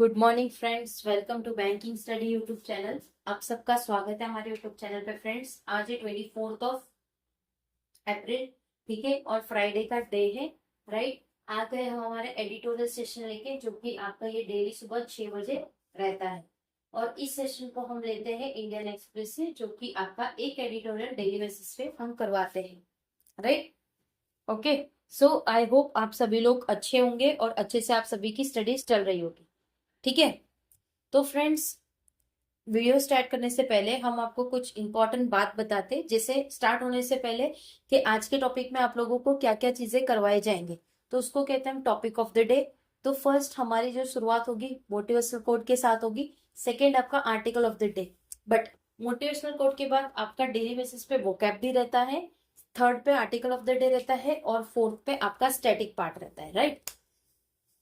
Good morning friends, welcome to banking study YouTube channel. आप सबका स्वागत है हमारे यूट्यूब चैनल पे। फ्रेंड्स, आज है 24 ऑफ अप्रैल, ठीक है, और फ्राइडे का डे है, राइट। आ गए हम हमारे एडिटोरियल सेशन लेके, जो कि आपका ये डेली सुबह 6 बजे रहता है। और इस सेशन को हम लेते हैं इंडियन एक्सप्रेस से, जो कि आपका एक एडिटोरियल डेली बेसिस पे हम करवाते हैं, right. Okay, so I hope आप सभी लोग अच्छे होंगे और अच्छे से आप सभी की स्टडीज चल रही होगी, ठीक है। तो फ्रेंड्स, वीडियो स्टार्ट करने से पहले हम आपको कुछ इंपॉर्टेंट बात बताते, जैसे स्टार्ट होने से पहले कि आज के टॉपिक में आप लोगों को क्या क्या चीजें करवाए जाएंगे, तो उसको कहते हैं टॉपिक ऑफ द डे। तो फर्स्ट हमारी जो शुरुआत होगी मोटिवेशनल कोट के साथ होगी। सेकेंड आपका article of the day, but motivational quote के बाद आपका डेली बेसिस पे वोकैब भी रहता है, थर्ड पे आर्टिकल ऑफ द डे रहता है, और फोर्थ पे आपका स्टैटिक पार्ट रहता है, राइट।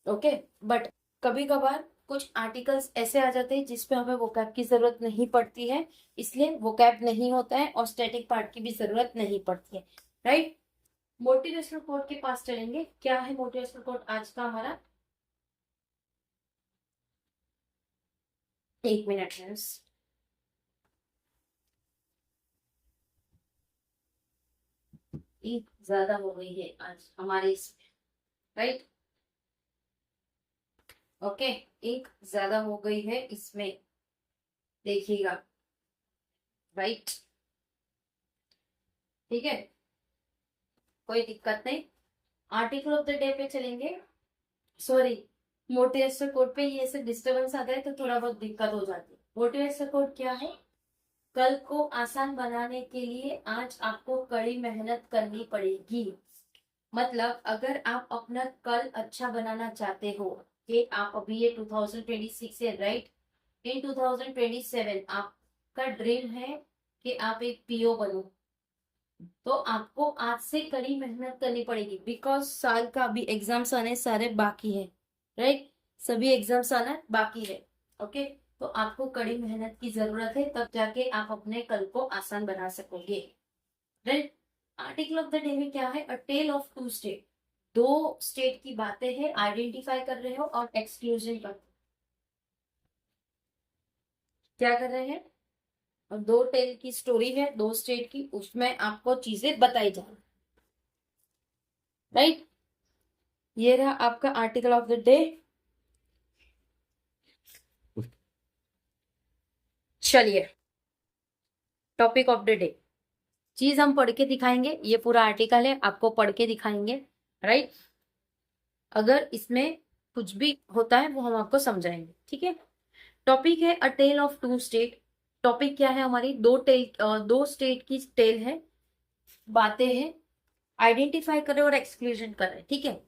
ओके, बट कभी कभार कुछ आर्टिकल्स ऐसे आ जाते हैं जिसपे हमें वोकैब की जरूरत नहीं पड़ती है, इसलिए वोकैब नहीं होता है और स्टैटिक पार्ट की भी जरूरत नहीं पड़ती है, राइट। मोटिवेशनल कोट के पास चलेंगे। क्या है मोटिवेशनल कोट आज का हमारा? एक मिनट है, एक ज्यादा हो गई है आज हमारे इसमें, राइट। ओके, एक ज्यादा हो गई है इसमें, देखिएगा, राइट, ठीक है, कोई दिक्कत नहीं। आर्टिकल ऑफ द डे पे चलेंगे। सॉरी, मोटिवेशनल कोड पे ये ऐसे डिस्टरबेंस आता है तो थोड़ा बहुत दिक्कत हो जाती है। मोटिवेशनल कोड क्या है? कल को आसान बनाने के लिए आज आपको कड़ी मेहनत करनी पड़ेगी। मतलब अगर आप अपना कल अच्छा बनाना चाहते हो, कि आप अभी ये 2026 है, राइट, इन 2027 आपका ड्रीम है कि आप एक पीओ बनो, तो आपको आज से कड़ी मेहनत करनी पड़ेगी, बिकॉज साल का अभी एग्जाम्स आने सारे बाकी है, राइट। सभी एग्जाम्स आना बाकी है, ओके। तो आपको कड़ी मेहनत की जरूरत है, तब जाके आप अपने कल को आसान बना सकोगे, right. Article of the day में क्या है? A tale of two state, दो स्टेट की बातें हैं, आइडेंटिफाई कर रहे हो और एक्सक्लूजन कर, क्या कर रहे हैं? और दो टेल की स्टोरी है, दो स्टेट की, उसमें आपको चीजें बताई जा रही, राइट। ये रहा आपका आर्टिकल ऑफ द डे। चलिए, टॉपिक ऑफ द डे, चीज हम पढ़ के दिखाएंगे। ये पूरा आर्टिकल है, आपको पढ़ के दिखाएंगे, राइट। अगर इसमें कुछ भी होता है वो हम आपको समझाएंगे, ठीक है। टॉपिक है a tale of two state. Topic क्या है हमारी? दो स्टेट की टेल है, बातें हैं, आइडेंटिफाई करें और एक्सक्लूजन करें, ठीक है।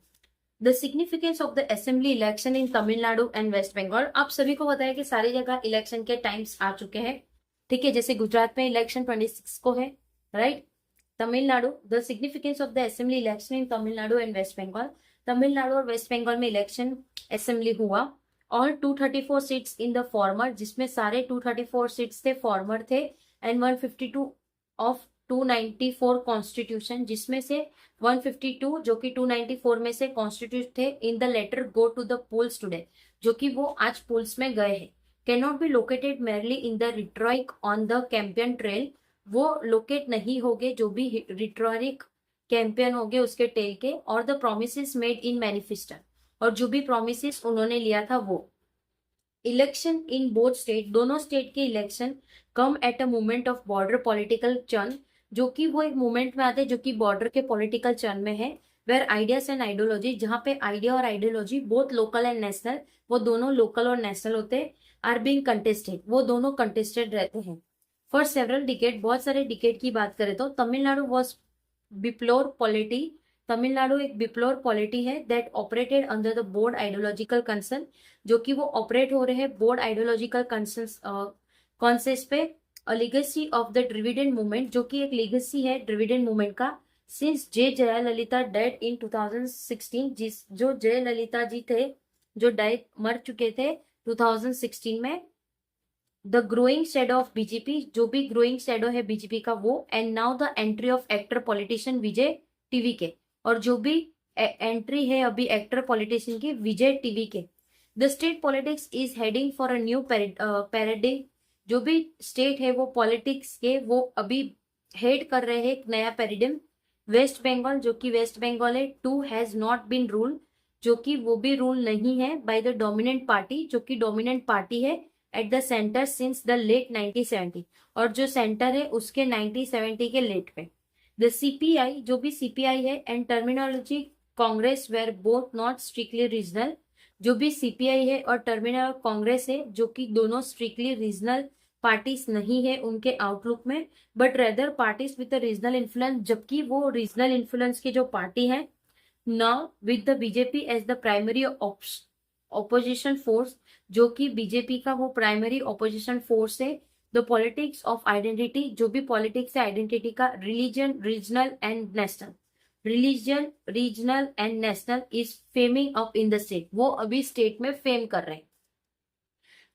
The significance of the assembly election in Tamil Nadu and West Bengal. आप सभी को पता है कि सारी जगह इलेक्शन के टाइम्स आ चुके हैं, ठीक है। जैसे गुजरात में इलेक्शन 26 को है, right. Tamil Nadu, the significance of the assembly election in Tamil Nadu and West Bengal. Tamil Nadu और वेस्ट बंगाल में इलेक्शन असेंबली हुआ, और 234 सीट्स इन द फॉर्मर, जिसमें सारे 234 सीट्स थे फॉर्मर थे, एंड 152 ऑफ 294 कॉन्स्टिट्यूशन, जिसमें से 152 जो कि 294 में से कॉन्स्टिट्यूट थे, in the latter go to the polls today, जो कि वो आज पोल्स में गए हैं। Can not be located merely in the rhetoric on the campaign trail, वो लोकेट नहीं होगे जो भी रिट्रॉरिक कैंपियन होंगे उसके टेल के, और the promise made in manifesto, और जो भी प्रोमिस उन्होंने लिया था वो। इलेक्शन इन बोथ स्टेट, दोनों स्टेट के election come at a moment of border political churn, जो कि वो एक मोमेंट में आते हैं जो कि बॉर्डर के पॉलिटिकल चर्न में है। वेर आइडियाज एंड आइडियोलॉजी, जहाँ पे आइडिया और ideology both local and national, वो दोनों लोकल और नेशनल होते हैं, आर बीइंग कंटेस्टेड, वो दोनों कंटेस्टेड रहते हैं। फॉर सेवरल डिकेड, बहुत सारे डिकेड की बात करें तो तमिलनाडु वॉज बिप्लोर पॉलिटी, तमिलनाडु एक बिप्लोर पॉलिटी है that operated under the board ideological concern, जो कि वो ऑपरेट हो रहे हैं बोर्ड आइडियोलॉजिकल कॉन्सेप्ट पे। अ लीगेसी ऑफ द ड्रिविडेंड मूवमेंट, जो कि एक लीगेसी है ड्रिविडेंड मूवमेंट का, सिंस जे जयललिता डेड इन 2016, जो जयललिता जी थे जो डाइड, मर चुके थे 2016 में। The growing shadow of BJP, जो भी ग्रोइंग शेडो है बीजेपी का वो, and now the entry of actor politician Vijay TV के, और जो भी एंट्री है अभी एक्टर पॉलिटिशियन की विजय टीवी के। The state politics is heading for a new paradigm. जो भी स्टेट है वो पॉलिटिक्स के वो अभी हेड कर रहे हैं एक नया पैराडिग्म। वेस्ट बंगाल, जो कि वेस्ट बंगाल है, to has not been rule, जो कि वो भी रूल नहीं है बाय द डोमिनेंट पार्टी, जो कि डोमिनेंट पार्टी है at the centre since the late 1970, और जो सेंटर है उसके 1970 के लेट पे। द सीपीआई, जो भी सीपीआई है, and terminology Congress were both not strictly regional. जो भी सीपीआई है और टर्मिनल कांग्रेस है, जो कि दोनों स्ट्रिक्टली रीजनल पार्टीज नहीं है उनके आउटलुक में, but rather parties with regional influence, जबकि वो रीजनल इन्फ्लुएंस की जो पार्टी है। Now with the BJP as the primary opposition force, जो कि बीजेपी का वो प्राइमरी ऑपोजिशन फोर्स है। द पॉलिटिक्स ऑफ आइडेंटिटी, जो भी पॉलिटिक्स है आइडेंटिटी का, religion regional and national, religion regional and national is flaming up in the state, वो अभी स्टेट में फेम कर रहे हैं।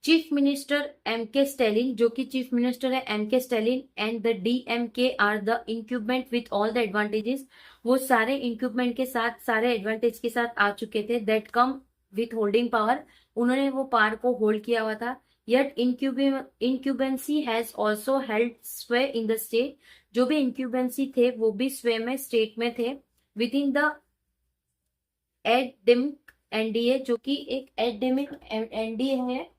Chief minister M K Stalin, जो कि चीफ मिनिस्टर है M K Stalin, and the DMK are the incumbent with all the advantages, वो सारे इंक्यूबमेंट के साथ, सारे एडवांटेज के साथ आ चुके थे। That come with holding power, उन्होंने वो पावर को होल्ड किया हुआ था। येट इंक्यूबेंसी हैज ऑल्सो हेल्ड स्वे इन द स्टेट, जो भी इंक्यूबेंसी थे वो भी स्वे में स्टेट में थे। Within the AIADMK NDA, जो कि एक एडेमिक एनडीए है,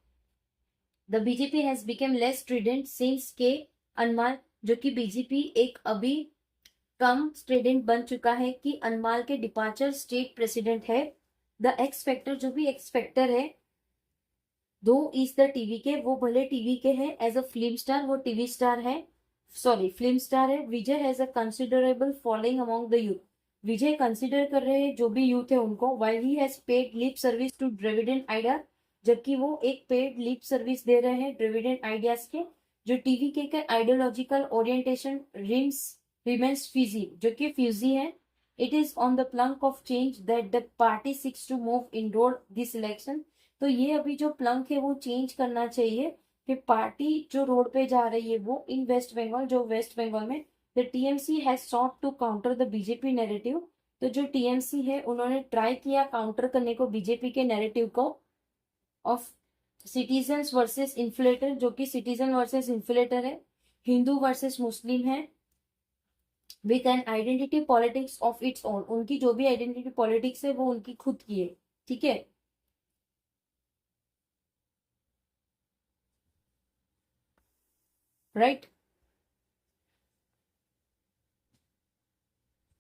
the BJP has become less strident since K Annamalai, जो कि बीजेपी एक अभी कम स्ट्रिडेंट बन चुका है कि अनमोल के डिपार्चर स्टेट प्रेसिडेंट है। द एक्स फैक्टर, जो भी एक्स फैक्टर है, दो इज द टीवी के, वो भले टीवी के हैं, एज अ फिल्म स्टार वो टीवी स्टार है, सॉरी फिल्म स्टार है। Vijay has a considerable following among the youth, Vijay consider कर रहे हैं जो भी यूथ है उनको। While he has paid lip service to Dravidian idea, जबकि वो एक पेड लिप सर्विस दे रहे हैं ड्रेविडन आइडियाज के। जो टीवी के आइडियोलॉजिकल ओरिएंटेशन रिमेन्स फ्यूजी, जो कि फ्यूजी है। It is on the plank of change that the party seeks to move in road this election, तो ये अभी जो प्लंक है वो चेंज करना चाहिए कि पार्टी जो रोड पे जा रही है वो इन वेस्ट बंगाल, जो वेस्ट बंगाल में the TMC has sought to counter the BJP narrative, तो जो टीएमसी है उन्होंने ट्राई किया काउंटर करने को बीजेपी के नैरेटिव को ऑफ सिटीजन्स वर्सेस इन्फ्लेटर, जो कि सिटीजन वर्सेस इन्फ्लेटर है, हिंदू वर्सेस मुस्लिम है, with an identity politics of its own, उनकी जो भी आइडेंटिटी पॉलिटिक्स है वो उनकी खुद की है, ठीक है। Right,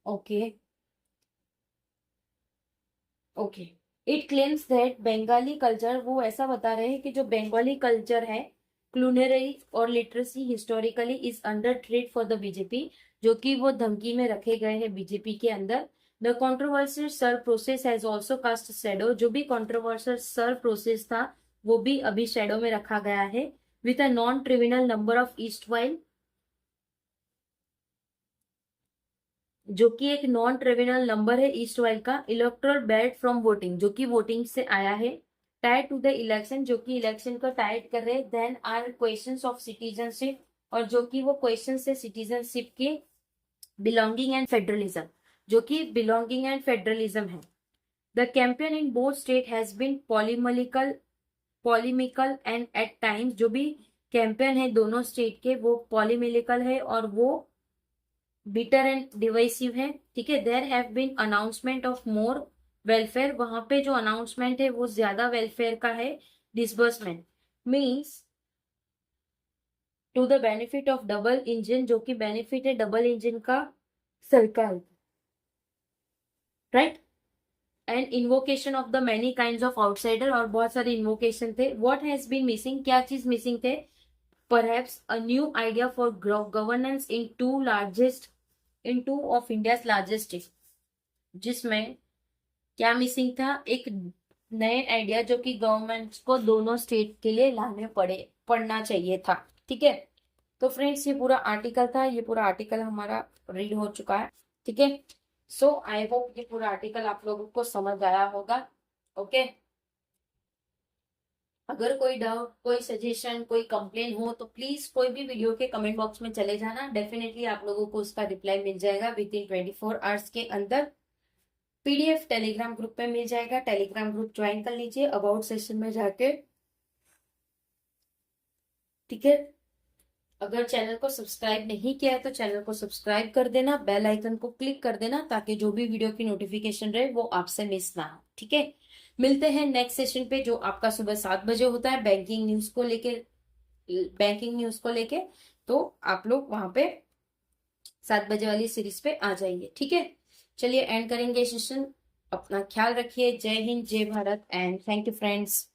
okay okay. It claims that Bengali culture, वो ऐसा बता रहे हैं कि जो बंगाली कल्चर है, क्लूनरी और literacy historically is under threat for the BJP, जो कि वो धमकी में रखे गए हैं बीजेपी के अंदर। The controversial SIR process has also cast shadow, जो भी कॉन्ट्रोवर्शियल सर प्रोसेस था वो भी अभी शेडो में रखा गया है। With a non trivial number of erstwhile, जो कि एक नॉन ट्रिविनल नंबर है ईस्ट वाइल का। इलेक्ट्रल बेल्ट फ्रॉम वोटिंग, जो कि वोटिंग से आया है। टाइड टू द इलेक्शन, जो कि इलेक्शन को टाइड कर रहे। Then are questions of citizenship, और जो कि वो क्वेश्चन है सिटीजनशिप के। बिलोंगिंग एंड फेडरलिज्म, जो कि बिलोंगिंग एंड फेडरलिज्म है। The campaign in both state has been polemical and at times, जो भी कैंपेन है दोनों स्टेट के वो पॉलीमिकल है और वो बिटर एंड डिवाइसिव है, ठीक है। There have been announcement of more welfare, वहां पे जो अनाउंसमेंट है वो ज्यादा वेलफेयर का है। Disbursement means to the benefit of double engine, जो कि बेनिफिट है डबल इंजन का सरकार, right. And invocation of the many kind of outsider, और बहुत सारे इन्वोकेशन थे। व्हाट हैज बीन मिसिंग, क्या चीज मिसिंग थे। Perhaps a new idea for governance in two of India's largest state, जिसमें क्या मिसिंग था, एक नए आइडिया जो कि गवर्नमेंट को दोनों स्टेट के लिए लाने पड़ना चाहिए था, ठीक है। तो फ्रेंड्स ये पूरा आर्टिकल था, ये पूरा आर्टिकल हमारा रीड हो चुका है, ठीक है। सो आई होप ये पूरा आर्टिकल आप लोगों को समझ आया होगा, ओके। अगर कोई डाउट, कोई सजेशन, कोई कंप्लेन हो तो प्लीज कोई भी वीडियो के कमेंट बॉक्स में चले जाना, डेफिनेटली आप लोगों को उसका रिप्लाई मिल जाएगा विद इन 24 आवर्स के अंदर। PDF टेलीग्राम ग्रुप पे मिल जाएगा, टेलीग्राम ग्रुप ज्वाइन कर लीजिए अबाउट सेशन में जाके, ठीक है। अगर चैनल को सब्सक्राइब नहीं किया है तो चैनल को सब्सक्राइब कर देना, बेल आइकन को क्लिक कर देना ताकि जो भी वीडियो की नोटिफिकेशन रहे वो आपसे मिस ना हो, ठीक है। मिलते हैं नेक्स्ट सेशन पे जो आपका सुबह 7 बजे होता है बैंकिंग न्यूज को लेके, तो आप लोग वहां पे 7 बजे वाली सीरीज पे आ जाइए, ठीक है। चलिए एंड करेंगे सेशन, अपना ख्याल रखिए। जय हिंद, जय Bharat and thank you friends.